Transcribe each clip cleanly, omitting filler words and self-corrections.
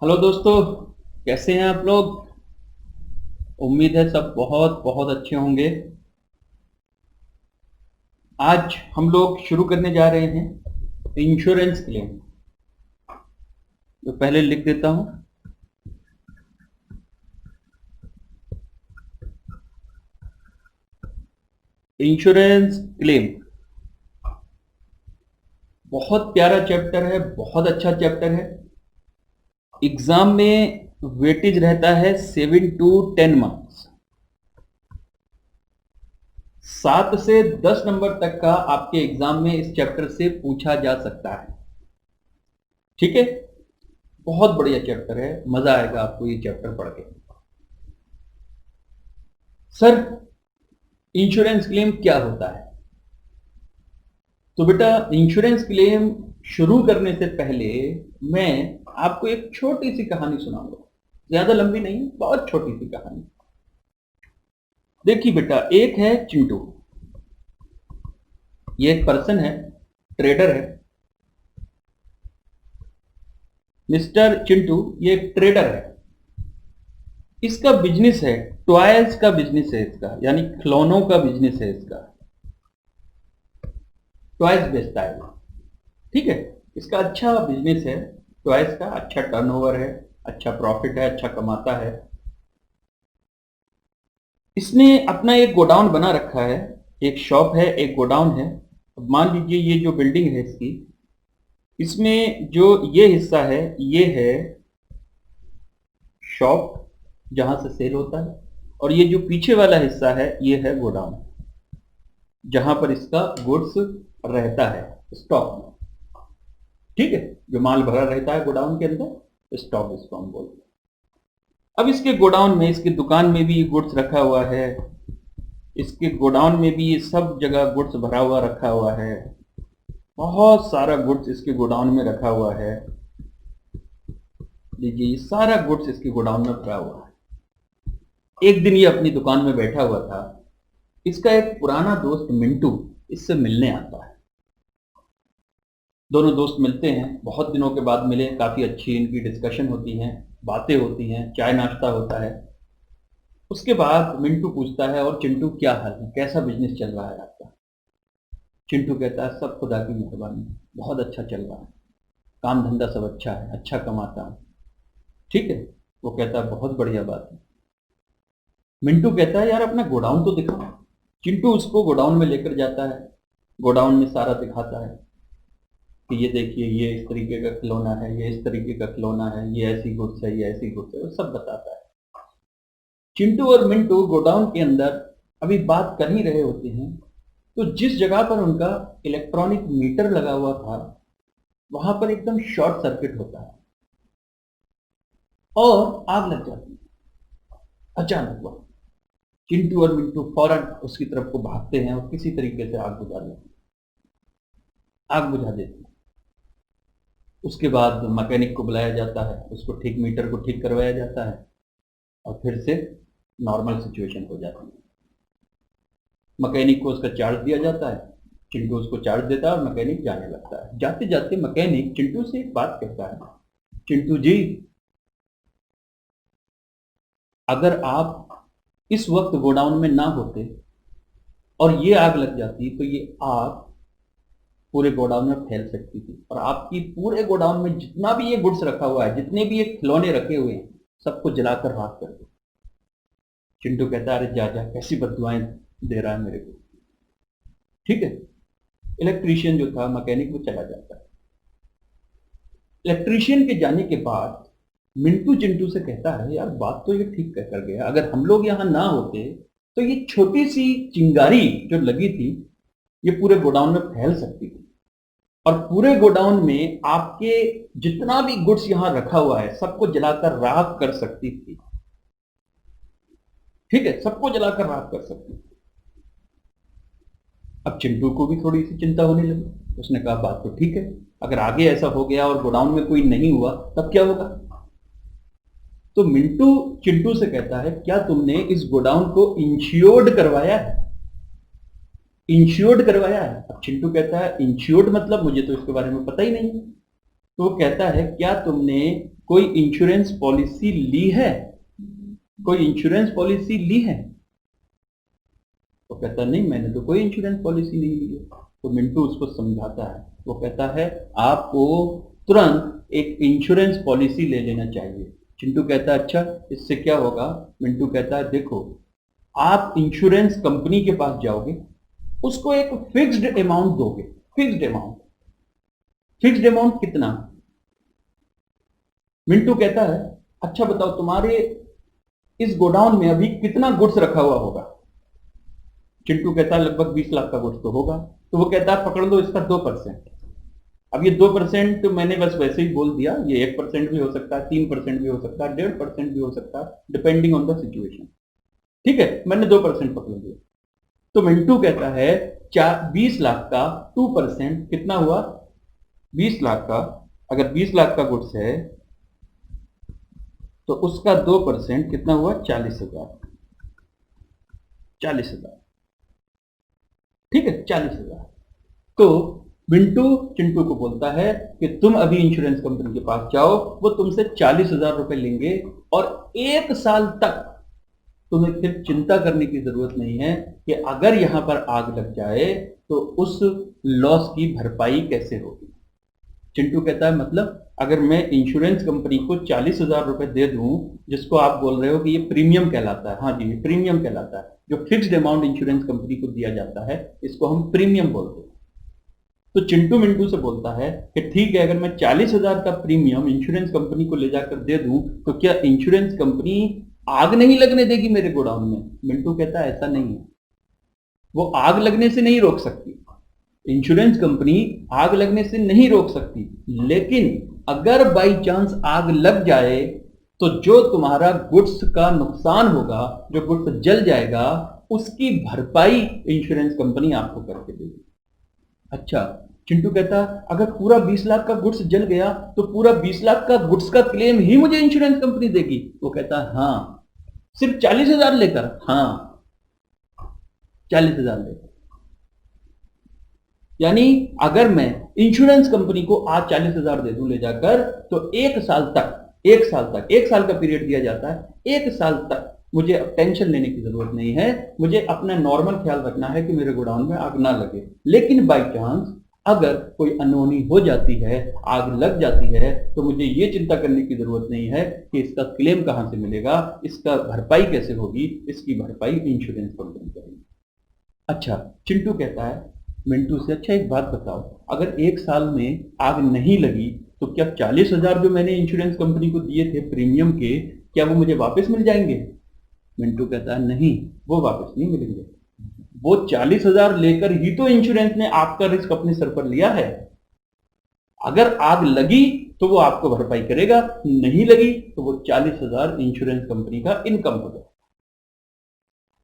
Hello दोस्तों, कैसे हैं आप लोग। उम्मीद है सब बहुत बहुत अच्छे होंगे। आज हम लोग शुरू करने जा रहे हैं इंश्योरेंस क्लेम। तो पहले लिख देता हूं इंश्योरेंस क्लेम। बहुत प्यारा चैप्टर है, बहुत अच्छा चैप्टर है। एग्जाम में वेटेज रहता है 7 to 10 मार्क्स। 7 से 10 नंबर तक का आपके एग्जाम में इस चैप्टर से पूछा जा सकता है। ठीक है, बहुत बढ़िया चैप्टर है, मजा आएगा आपको ये चैप्टर पढ़ के। सर, इंश्योरेंस क्लेम क्या होता है? तो बेटा, इंश्योरेंस क्लेम शुरू करने से पहले मैं आपको एक छोटी सी कहानी सुनाऊंगा। ज्यादा लंबी नहीं, बहुत छोटी सी कहानी। देखिए बेटा, एक है चिंटू। ये एक पर्सन है, ट्रेडर है। मिस्टर चिंटू ये एक ट्रेडर है। इसका बिजनेस है, टॉयज का बिजनेस है इसका, यानी खिलौनों का बिजनेस है इसका। टॉयज बेचता है। ठीक है, इसका अच्छा बिजनेस है। टॉयज का अच्छा टर्नओवर है, अच्छा प्रॉफिट है, अच्छा कमाता है। इसने अपना एक गोडाउन बना रखा है। एक शॉप है, एक गोडाउन है। अब मान लीजिए ये जो बिल्डिंग है इसकी, इसमें जो ये हिस्सा है ये है शॉप, जहां से सेल होता है। और ये जो पीछे वाला हिस्सा है ये है गोडाउन, जहां पर इसका गुड्स रहता है स्टॉक में। ठीक है, जो माल भरा रहता है गोडाउन के अंदर, स्टॉक इसको हम बोलते हैं। अब इसके गोडाउन में, इसकी दुकान में भी गुड्स रखा हुआ है। इसके गोडाउन में भी सब जगह गुड्स भरा हुआ रखा हुआ है। बहुत सारा गुड्स इसके गोडाउन में रखा हुआ है। लीजिए, ये सारा गुड्स इसके गोडाउन में भरा हुआ है। एक दिन ये अपनी दुकान में बैठा हुआ था। इसका एक पुराना दोस्त मिंटू इससे मिलने आता है। दोनों दोस्त मिलते हैं, बहुत दिनों के बाद मिले। काफी अच्छी इनकी डिस्कशन होती है, बातें होती हैं, चाय नाश्ता होता है। उसके बाद मिंटू पूछता है, और चिंटू क्या हाल है, कैसा बिजनेस चल रहा है आपका? चिंटू कहता है, सब खुदा की मेहरबानी, बहुत अच्छा चल रहा है। काम धंधा सब अच्छा है, अच्छा कमाता हूँ। ठीक है, वो कहता है बहुत बढ़िया बात है। मिंटू कहता है, यार अपना गोडाउन तो दिखाओ। चिंटू उसको गोडाउन में लेकर जाता है। गोडाउन में सारा दिखाता है कि ये देखिए, ये इस तरीके का खिलौना है, ये इस तरीके का खिलौना है, ये ऐसी गुड्स है, ये ऐसी गुड्स है, वो सब बताता है। चिंटू और मिंटू गोडाउन के अंदर अभी बात कर ही रहे होते हैं, तो जिस जगह पर उनका इलेक्ट्रॉनिक मीटर लगा हुआ था, वहां पर एकदम शॉर्ट सर्किट होता है और आग लग जाती है अचानक। वह चिंटू और मिंटू फौरन उसकी तरफ को भागते हैं और किसी तरीके से आग बुझा देते हैं। उसके बाद मैकेनिक को बुलाया जाता है, उसको ठीक मीटर को ठीक करवाया जाता है और फिर से नॉर्मल सिचुएशन हो जाती है। मैकेनिक को उसका चार्ज दिया जाता है। चिंटू उसको चार्ज देता है और मैकेनिक जाने लगता है। जाते जाते मैकेनिक चिंटू से एक बात कहता है, चिंटू जी, अगर आप इस वक्त गोडाउन में ना होते और ये आग लग जाती, तो ये आग पूरे गोडाउन में फैल सकती थी और आपकी पूरे गोडाउन में जितना भी ये गुड्स रखा हुआ है, जितने भी ये खिलौने रखे हुए हैं, सबको जलाकर राख कर दो। चिंटू कहता है, अरे जा जा, कैसी बददुआएं दे रहा है मेरे को। ठीक है, इलेक्ट्रीशियन जो था, मैकेनिक, वो चला जाता है। इलेक्ट्रीशियन के जाने के बाद मिंटू चिंटू से कहता है, यार बात तो ये ठीक कह कर गया, अगर हम लोग यहां ना होते तो ये छोटी सी चिंगारी जो लगी थी, ये पूरे गोडाउन में फैल सकती थी और पूरे गोडाउन में आपके जितना भी गुड्स यहां रखा हुआ है सबको जलाकर राख कर सकती थी। ठीक है, सबको जलाकर राख कर सकती थी। अब चिंटू को भी थोड़ी सी चिंता होने लगी। उसने कहा, बात तो ठीक है, अगर आगे ऐसा हो गया और गोडाउन में कोई नहीं हुआ तब क्या होगा? तो मिंटू चिंटू से कहता है, क्या तुमने इस गोडाउन को इंश्योर्ड करवाया है? इंश्योर्ड करवाया है? अब चिंटू कहता है, इंश्योर्ड मतलब मुझे तो इसके बारे में पता ही नहीं है। तो वो कहता है, क्या तुमने कोई इंश्योरेंस पॉलिसी ली है? कोई इंश्योरेंस पॉलिसी ली है? तो कहता नहीं, मैंने तो कोई इंश्योरेंस पॉलिसी नहीं ली है। तो मिंटू उसको समझाता है, वो कहता है आपको तुरंत एक इंश्योरेंस पॉलिसी ले लेना चाहिए। चिंटू कहता है अच्छा, इससे क्या होगा? मिंटू कहता है देखो, आप इंश्योरेंस कंपनी के पास जाओगे, उसको एक फिक्स्ड अमाउंट दोगे। Fixed amount. फिक्स्ड अमाउंट कितना? मिंटू कहता है अच्छा बताओ, तुम्हारे इस गोडाउन में अभी कितना गुड्स रखा हुआ होगा? चिंटू कहता है लगभग 20 लाख का गुड्स तो होगा। तो वो कहता है पकड़ लो इसका 2%। अब ये 2% मैंने बस वैसे ही बोल दिया, ये 1% भी हो सकता है, 3% भी हो सकता है, 1.5% भी हो सकता है, डिपेंडिंग ऑन द सिचुएशन। ठीक है, मैंने 2% पकड़ लिया। तो मिंटू कहता है 20 लाख का 2% कितना हुआ? 20 लाख का, अगर 20 लाख का गुड्स है तो उसका 2% कितना हुआ? 40,000। 40,000, ठीक है, 40,000। तो मिंटू चिंटू को बोलता है कि तुम अभी इंश्योरेंस कंपनी के पास जाओ, वो तुमसे 40,000 रुपए लेंगे और 1 साल तक तुम्हें फिर चिंता करने की जरूरत नहीं है कि अगर यहां पर आग लग जाए तो उस लॉस की भरपाई कैसे होगी। चिंटू कहता है मतलब अगर मैं इंश्योरेंस कंपनी को 40,000 रुपए दे दूं, जिसको आप बोल रहे हो कि ये प्रीमियम कहलाता है, हाँ जी, ये प्रीमियम कहलाता है, जो फिक्स्ड अमाउंट इंश्योरेंस कंपनी को दिया जाता है, इसको हम प्रीमियम बोलते हैं। तो चिंटू मिंटू से बोलता है कि ठीक है, अगर मैं 40,000 का प्रीमियम इंश्योरेंस कंपनी को ले जाकर दे दूं तो क्या इंश्योरेंस कंपनी आग नहीं लगने देगी मेरे गोडाउन में? मिंटू कहता है ऐसा नहीं है, वो आग लगने से नहीं रोक सकती, इंश्योरेंस कंपनी आग लगने से नहीं रोक सकती, लेकिन अगर बाई चांस आग लग जाए तो जो तुम्हारा गुड्स का नुकसान होगा, जो गुड्स जल जाएगा, उसकी भरपाई इंश्योरेंस कंपनी आपको करके देगी। अच्छा, चिंटू कहता अगर पूरा 20 लाख का गुड्स जल गया तो पूरा 20 लाख का गुड्स का क्लेम ही मुझे इंश्योरेंस कंपनी देगी? वो कहता हाँ। सिर्फ 40,000 लेकर? हाँ, 40,000 लेकर। यानी अगर मैं इंश्योरेंस कंपनी को आज 40,000 दे दूं ले जाकर, तो 1 साल तक, 1 साल का पीरियड दिया जाता है, 1 साल तक मुझे अब टेंशन लेने की जरूरत नहीं है, मुझे अपना नॉर्मल ख्याल रखना है कि मेरे गोडाउन में आग ना लगे। लेकिन बाई चांस अगर कोई अनहोनी हो जाती है, आग लग जाती है, तो मुझे ये चिंता करने की जरूरत नहीं है कि इसका क्लेम कहां से मिलेगा, इसका भरपाई कैसे होगी, इसकी भरपाई इंश्योरेंस कंपनी करेगी। अच्छा, चिंटू कहता है मिंटू से अच्छा एक बात बताओ, अगर 1 साल में आग नहीं लगी तो क्या 40,000 जो मैंने इंश्योरेंस कंपनी को दिए थे प्रीमियम के, क्या वो मुझे वापस मिल जाएंगे? मिंटू कहता है नहीं, वो वापस नहीं मिलेंगे। वो 40,000 लेकर ही तो इंश्योरेंस ने आपका रिस्क अपने सर पर लिया है। अगर आग लगी तो वो आपको भरपाई करेगा, नहीं लगी तो वो 40,000 इंश्योरेंस कंपनी का इनकम होगा।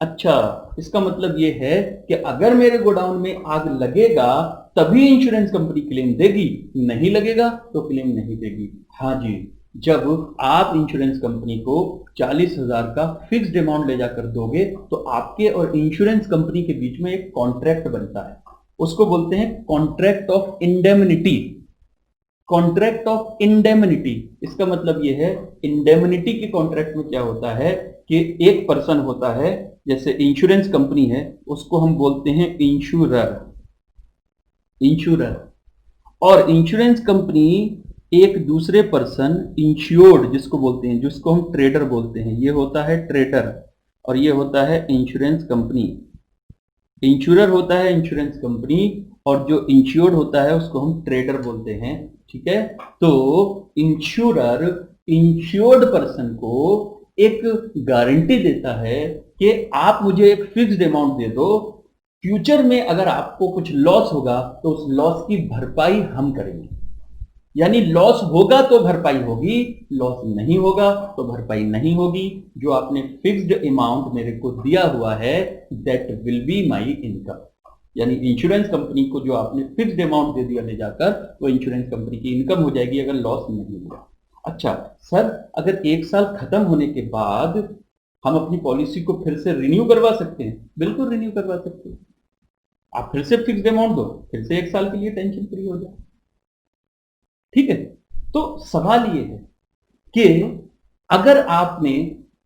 अच्छा, इसका मतलब ये है कि अगर मेरे गोडाउन में आग लगेगा तभी इंश्योरेंस कंपनी क्लेम देगी, नहीं लगेगा तो क्लेम नहीं देगी। हाँ जी, जब आप इंश्योरेंस कंपनी को 40,000 का फिक्स्ड अमाउंट ले जाकर दोगे तो आपके और इंश्योरेंस कंपनी के बीच में एक कॉन्ट्रैक्ट बनता है, उसको बोलते हैं contract of indemnity. Contract of indemnity, इसका मतलब यह है, इंडेमनिटी के कॉन्ट्रैक्ट में क्या होता है कि एक पर्सन होता है, जैसे इंश्योरेंस कंपनी है, उसको हम बोलते हैं इंश्योरर। इंश्योरर और इंश्योरेंस कंपनी एक दूसरे पर्सन इंश्योर्ड जिसको बोलते हैं, जिसको हम ट्रेडर बोलते हैं, ये होता है ट्रेडर और ये होता है इंश्योरेंस कंपनी। इंश्योरर होता है इंश्योरेंस कंपनी और जो इंश्योर्ड होता है उसको हम ट्रेडर बोलते हैं। ठीक है, तो इंश्योरर इंश्योर्ड पर्सन को एक गारंटी देता है कि आप मुझे एक फिक्स्ड अमाउंट दे दो, फ्यूचर में अगर आपको कुछ लॉस होगा तो उस लॉस की भरपाई हम करेंगे। यानी लॉस होगा तो भरपाई होगी, लॉस नहीं होगा तो भरपाई नहीं होगी। जो आपने फिक्स्ड अमाउंट मेरे को दिया हुआ है that will be my income. यानी इंश्योरेंस कंपनी को जो आपने फिक्स्ड अमाउंट दे दिया ले जाकर, वो इंश्योरेंस कंपनी की इनकम हो जाएगी अगर लॉस नहीं हुआ। अच्छा सर, अगर 1 साल खत्म होने के बाद हम अपनी पॉलिसी को फिर से रिन्यू करवा सकते हैं? बिल्कुल रिन्यू करवा सकते हैं, आप फिर से फिक्स्ड अमाउंट दो, फिर से 1 साल के लिए टेंशन फ्री हो जाए। ठीक है, तो सवाल ये है कि अगर आपने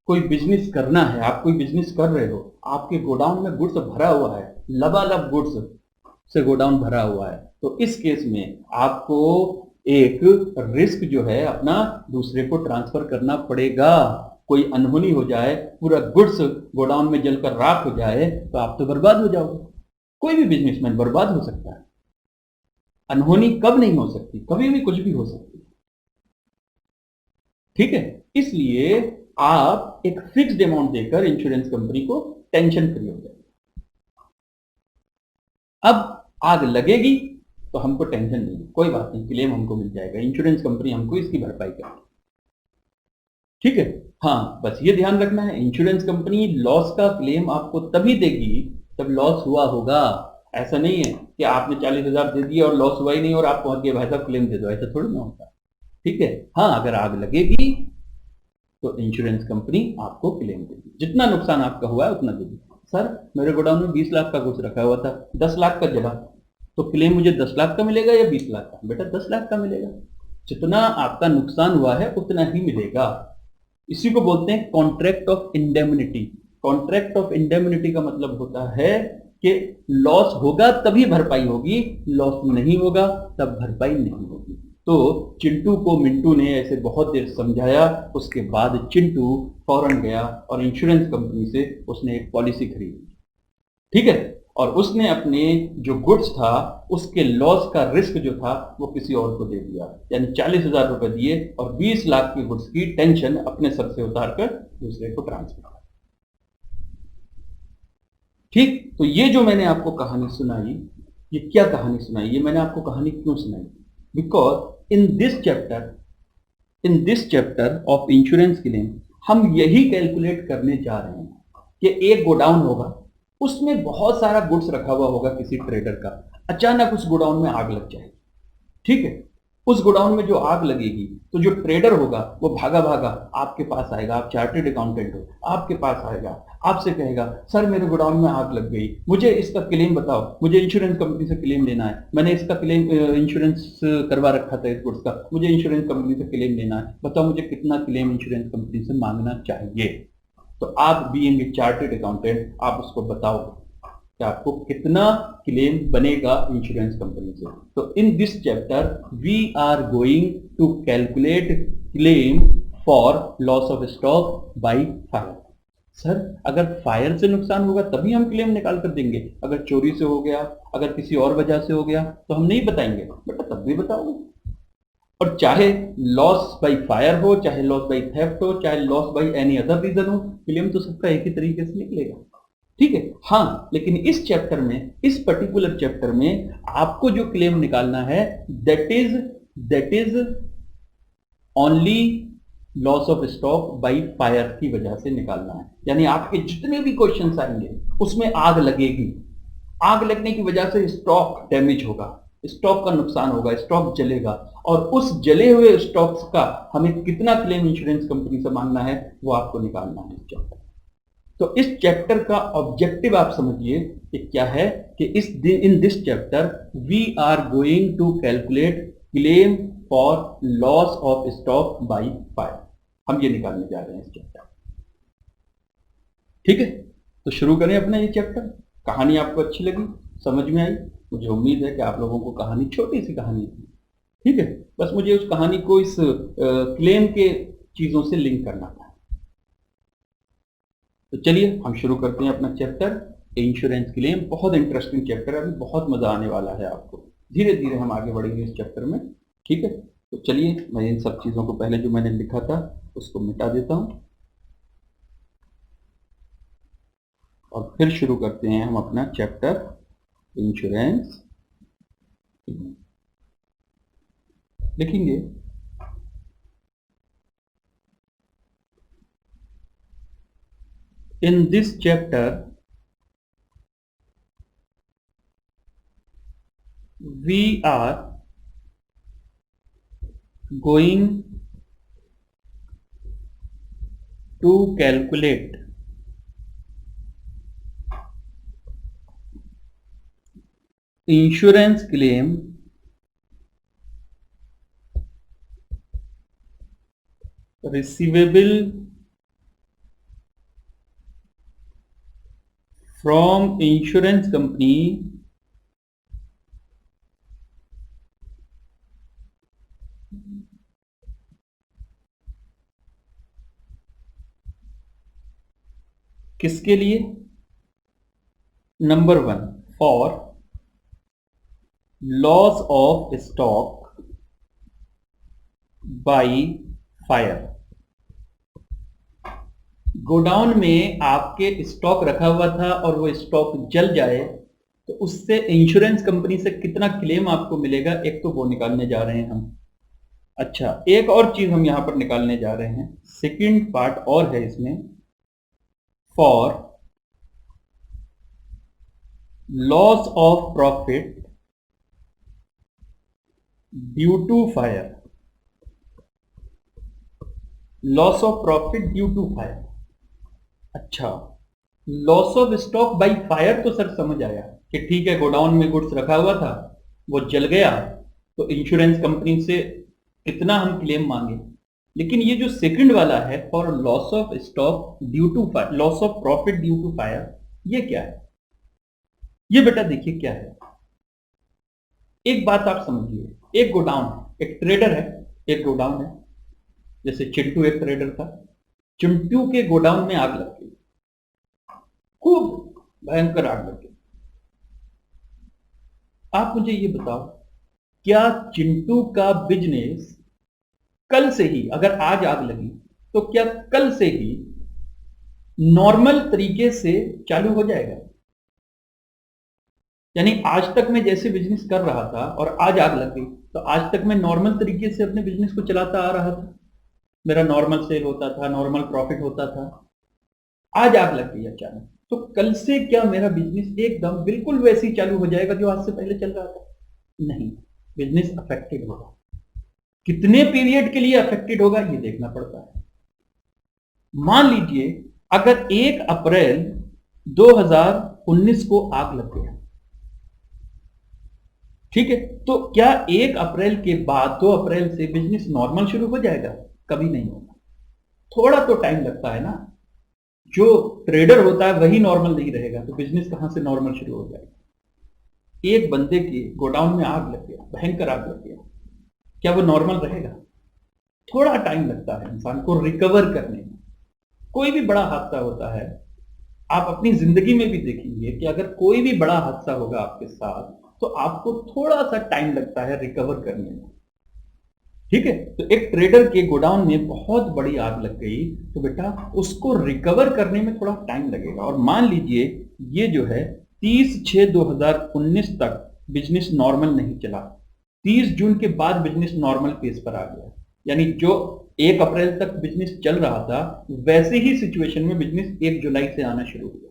कोई बिजनेस करना है, आप कोई बिजनेस कर रहे हो, आपके गोडाउन में गुड्स भरा हुआ है, लबालब गुड्स से गोडाउन भरा हुआ है, तो इस केस में आपको एक रिस्क जो है अपना दूसरे को ट्रांसफर करना पड़ेगा। कोई अनहोनी हो जाए, पूरा गुड्स गोडाउन में जलकर राख हो जाए, तो आप तो बर्बाद हो जाओगे। कोई भी बिजनेसमैन बर्बाद हो सकता है। अनहोनी कब नहीं हो सकती? कभी भी कुछ भी हो सकती है। ठीक है, इसलिए आप एक फिक्स्ड अमाउंट देकर इंश्योरेंस कंपनी को टेंशन फ्री हो जाए। अब आग लगेगी तो हमको टेंशन नहीं है, कोई बात नहीं, क्लेम हमको मिल जाएगा, इंश्योरेंस कंपनी हमको इसकी भरपाई करेगी। ठीक है, हाँ, बस ये ध्यान रखना है, इंश्योरेंस कंपनी लॉस का क्लेम आपको तभी देगी जब लॉस हुआ होगा। ऐसा नहीं है कि आपने 40,000 दे दिया और लॉस हुआ ही नहीं और आप पहुंच गए भाई साहब क्लेम दे दो, ऐसा थोड़ी ना होता। ठीक है, हाँ, अगर आग लगेगी तो इंश्योरेंस कंपनी आपको क्लेम देगी, जितना नुकसान आपका हुआ है उतना देगी। सर, मेरे गोडाउन में 20 लाख का कुछ रखा हुआ था, 10 लाख का जला, तो क्लेम मुझे 10 लाख का मिलेगा या 20 लाख का? बेटा 10 लाख का मिलेगा। जितना आपका नुकसान हुआ है उतना ही मिलेगा। इसी को बोलते हैं contract of indemnity. Contract of indemnity का मतलब होता है कि लॉस होगा तभी भरपाई होगी, लॉस नहीं होगा तब भरपाई नहीं होगी। तो चिंटू को मिंटू ने ऐसे बहुत देर समझाया, उसके बाद चिंटू फौरन गया और इंश्योरेंस कंपनी से उसने एक पॉलिसी खरीदी। ठीक है, और उसने अपने जो गुड्स था उसके लॉस का रिस्क जो था वो किसी और को दे दिया, यानी 40,000 रुपए दिए और 20 लाख की गुड्स की टेंशन अपने सर से उतारकर दूसरे को ट्रांसफर। ठीक, तो ये जो मैंने आपको कहानी सुनाई, ये क्या कहानी सुनाई, ये मैंने आपको कहानी क्यों सुनाई? Because in this chapter of insurance claim हम यही कैलकुलेट करने जा रहे हैं कि एक गोडाउन होगा, उसमें बहुत सारा गुड्स रखा हुआ होगा किसी ट्रेडर का, अचानक उस गोडाउन में आग लग जाएगी। ठीक है, उस गोडाउन में जो आग लगेगी तो जो ट्रेडर होगा वो भागा भागा आपके पास आएगा, आप चार्टेड अकाउंटेंट हो, आपके पास आएगा, आपसे कहेगा सर मेरे गोडाउन में आग लग गई, मुझे इसका क्लेम बताओ, मुझे इंश्योरेंस कंपनी से क्लेम लेना है, मैंने इसका क्लेम इंश्योरेंस करवा रखा था इस गुड्स का, मुझे इंश्योरेंस कंपनी से क्लेम लेना है, बताओ मुझे कितना क्लेम इंश्योरेंस कंपनी से मांगना चाहिए। तो आप बीइंग ए चार्टेड अकाउंटेंट आप उसको बताओगे कि आपको कितना क्लेम बनेगा इंश्योरेंस कंपनी से। तो in this chapter we are going to calculate claim for loss of stock by fire. Sir, अगर फायर से नुकसान होगा तभी हम क्लेम निकाल कर देंगे, अगर चोरी से हो गया, अगर किसी और वजह से हो गया तो हम नहीं बताएंगे। बेटा तब भी बताओगे, और चाहे लॉस बाय फायर हो, चाहे लॉस बाय थेफ्ट हो, चाहे loss by any other reason हो, क्लेम तो सबका एक ही तरीके से निकलेगा। ठीक है, हाँ, लेकिन इस चैप्टर में, इस पर्टिकुलर चैप्टर में आपको जो क्लेम निकालना है that is only loss of stock by fire की वजह से निकालना है। यानी आपके जितने भी क्वेश्चंस आएंगे उसमें आग लगेगी, आग लगने की वजह से स्टॉक डैमेज होगा, स्टॉक का नुकसान होगा, स्टॉक जलेगा, और उस जले हुए स्टॉक्स का हमें कितना क्लेम इंश्योरेंस कंपनी से मांगना है वो आपको निकालना है इस चैप्टर। तो इस चैप्टर का ऑब्जेक्टिव आप समझिए कि क्या है, कि in this chapter we are going to calculate claim for loss of stock by fire. हम ये निकालने जा रहे हैं इस चैप्टर। ठीक है, तो शुरू करें अपना ये चैप्टर। कहानी आपको अच्छी लगी, समझ में आई? मुझे उम्मीद है कि आप लोगों को कहानी, छोटी सी कहानी थी, ठीक है, बस मुझे उस कहानी को इस क्लेम के चीजों से लिंक करना था। तो चलिए हम शुरू करते हैं अपना चैप्टर इंश्योरेंस क्लेम। बहुत इंटरेस्टिंग चैप्टर है, अभी बहुत मजा आने वाला है आपको। धीरे धीरे हम आगे बढ़ेंगे इस चैप्टर में। ठीक है, तो चलिए मैं इन सब चीजों को, पहले जो मैंने लिखा था उसको मिटा देता हूं और फिर शुरू करते हैं हम अपना चैप्टर इंश्योरेंस। लिखेंगे इन this chapter we are going to calculate insurance claim receivable from insurance company किसके लिए? Number 1, for loss of stock by fire. Godown में आपके स्टॉक रखा हुआ था और वो स्टॉक जल जाए तो उससे इंश्योरेंस कंपनी से कितना क्लेम आपको मिलेगा, एक तो वो निकालने जा रहे हैं हम। अच्छा, एक और चीज हम यहां पर निकालने जा रहे हैं, सेकंड पार्ट और है इसमें, for loss of profit due to fire. Loss of profit due to fire. अच्छा, loss of stock by fire तो सर समझ आया कि ठीक है, गोडाउन में गुड्स रखा हुआ था, वो जल गया तो इंश्योरेंस कंपनी से कितना हम क्लेम मांगे। लेकिन ये जो सेकंड वाला है, for loss of stock due to fire, loss of profit due to fire, ये क्या है? ये बेटा देखिए क्या है। एक बात आप समझिए, एक गोडाउन है, एक ट्रेडर है, एक गोडाउन है, जैसे चिंटू एक ट्रेडर था, चिंटू के गोडाउन में आग लग गई, खूब भयंकर आग लग गई। आप मुझे ये बताओ, क्या चिंटू का बिजनेस कल से ही, अगर आज आग लगी तो क्या कल से ही नॉर्मल तरीके से चालू हो जाएगा? यानी आज तक मैं जैसे बिजनेस कर रहा था और आज आग लग गई तो आज तक मैं नॉर्मल तरीके से अपने बिजनेस को चलाता आ रहा था, मेरा नॉर्मल सेल होता था, नॉर्मल प्रॉफिट होता था। आज आग लग गई अचानक, तो कल से क्या मेरा बिजनेस एकदम बिल्कुल वैसे ही चालू हो जाएगा जो आज से पहले चल रहा था? नहीं, बिजनेस अफेक्टेड होगा। कितने पीरियड के लिए अफेक्टेड होगा ये देखना पड़ता है। मान लीजिए अगर 1 अप्रैल 2019 को आग लग गया, ठीक है, तो क्या 1 अप्रैल के बाद 2 अप्रैल से बिजनेस नॉर्मल शुरू हो जाएगा? कभी नहीं होगा। थोड़ा तो टाइम लगता है ना। जो ट्रेडर होता है वही नॉर्मल नहीं रहेगा तो बिजनेस कहां से नॉर्मल शुरू हो जाएगा? एक बंदे के गोडाउन में आग लग गया, भयंकर आग लग गया, क्या वो नॉर्मल रहेगा? थोड़ा टाइम लगता है इंसान को रिकवर करने में। कोई भी बड़ा हादसा होता है, आप अपनी जिंदगी में भी देखेंगे कि अगर कोई भी बड़ा हादसा होगा आपके साथ तो आपको थोड़ा सा टाइम लगता है रिकवर करने में, ठीक है। तो एक ट्रेडर के गोडाउन में बहुत बड़ी आग लग गई तो बेटा उसको रिकवर करने में थोड़ा टाइम लगेगा। और मान लीजिए ये जो है 30/6/2019 तक बिजनेस नॉर्मल नहीं चला, 30 जून के बाद बिजनेस नॉर्मल पेस पर आ गया, यानी जो 1 अप्रैल तक बिजनेस चल रहा था वैसे ही सिचुएशन में बिजनेस 1 जुलाई से आना शुरू हुआ,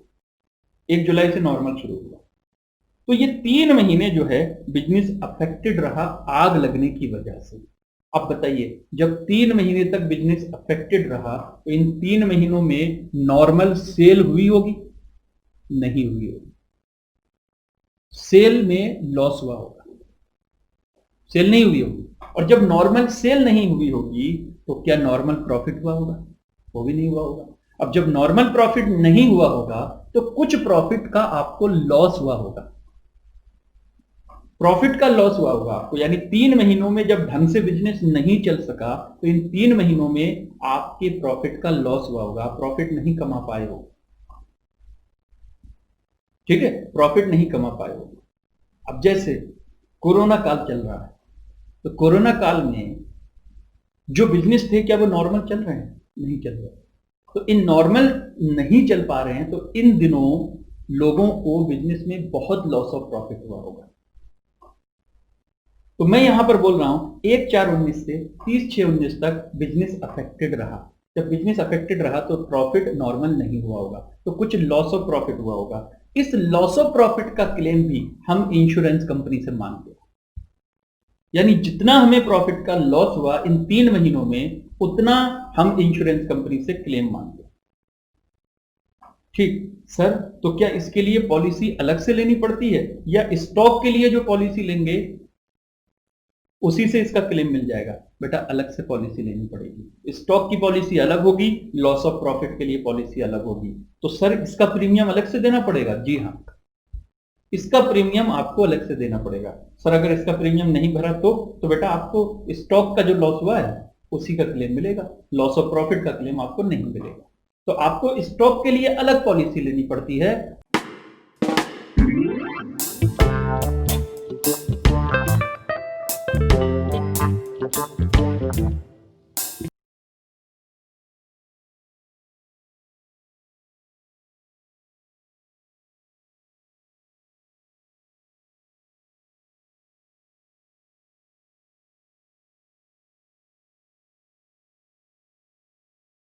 1 जुलाई से नॉर्मल शुरू हुआ। तो ये 3 महीने जो है बिजनेस अफेक्टेड रहा आग लगने की वजह से। अब बताइए, जब 3 महीने तक बिजनेस अफेक्टेड रहा तो इन 3 महीनों में नॉर्मल सेल हुई होगी? नहीं हुई होगी। सेल में लॉस हुआ होगा, सेल नहीं हुई होगी। और जब नॉर्मल सेल नहीं हुई होगी तो क्या नॉर्मल प्रॉफिट हुआ होगा? वो भी नहीं हुआ होगा। अब जब नॉर्मल प्रॉफिट नहीं हुआ होगा तो कुछ प्रॉफिट का आपको लॉस हुआ होगा, प्रॉफिट का लॉस हुआ होगा आपको। यानी 3 महीनों में जब ढंग से बिजनेस नहीं चल सका तो इन 3 महीनों में आपके प्रॉफिट का लॉस हुआ होगा, प्रॉफिट नहीं कमा पाए हो, ठीक है, प्रॉफिट नहीं कमा पाए हो। अब जैसे कोरोना काल चल रहा है तो कोरोना काल में जो बिजनेस थे क्या वो नॉर्मल चल रहे हैं? नहीं चल रहे। तो इन नॉर्मल नहीं चल पा रहे हैं तो इन दिनों लोगों को बिजनेस में बहुत लॉस ऑफ प्रॉफिट हुआ होगा। तो मैं यहां पर बोल रहा हूं 1/4/19 से 30/6/19 तक बिजनेस अफेक्टेड रहा। जब बिजनेस अफेक्टेड रहा तो प्रॉफिट नॉर्मल नहीं हुआ होगा, तो कुछ लॉस ऑफ प्रॉफिट हुआ होगा। इस लॉस ऑफ प्रॉफिट का क्लेम भी हम इंश्योरेंस कंपनी से मांगते हैं। यानी जितना हमें प्रॉफिट का लॉस हुआ इन 3 महीनों में उतना हम इंश्योरेंस कंपनी से क्लेम मांगते हैं। ठीक सर, तो क्या इसके लिए पॉलिसी अलग से लेनी पड़ती है या स्टॉक के लिए जो पॉलिसी लेंगे उसी से इसका क्लेम मिल जाएगा? बेटा अलग से पॉलिसी लेनी पड़ेगी। स्टॉक की पॉलिसी अलग होगी, लॉस ऑफ प्रॉफिट के लिए पॉलिसी अलग होगी। तो सर इसका प्रीमियम अलग से देना पड़ेगा? जी हाँ, इसका प्रीमियम आपको अलग से देना पड़ेगा। सर अगर इसका प्रीमियम नहीं भरा तो बेटा आपको स्टॉक का जो लॉस हुआ है उसी का क्लेम मिलेगा, लॉस ऑफ प्रॉफिट का क्लेम आपको नहीं मिलेगा। तो आपको स्टॉक के लिए अलग पॉलिसी लेनी पड़ती है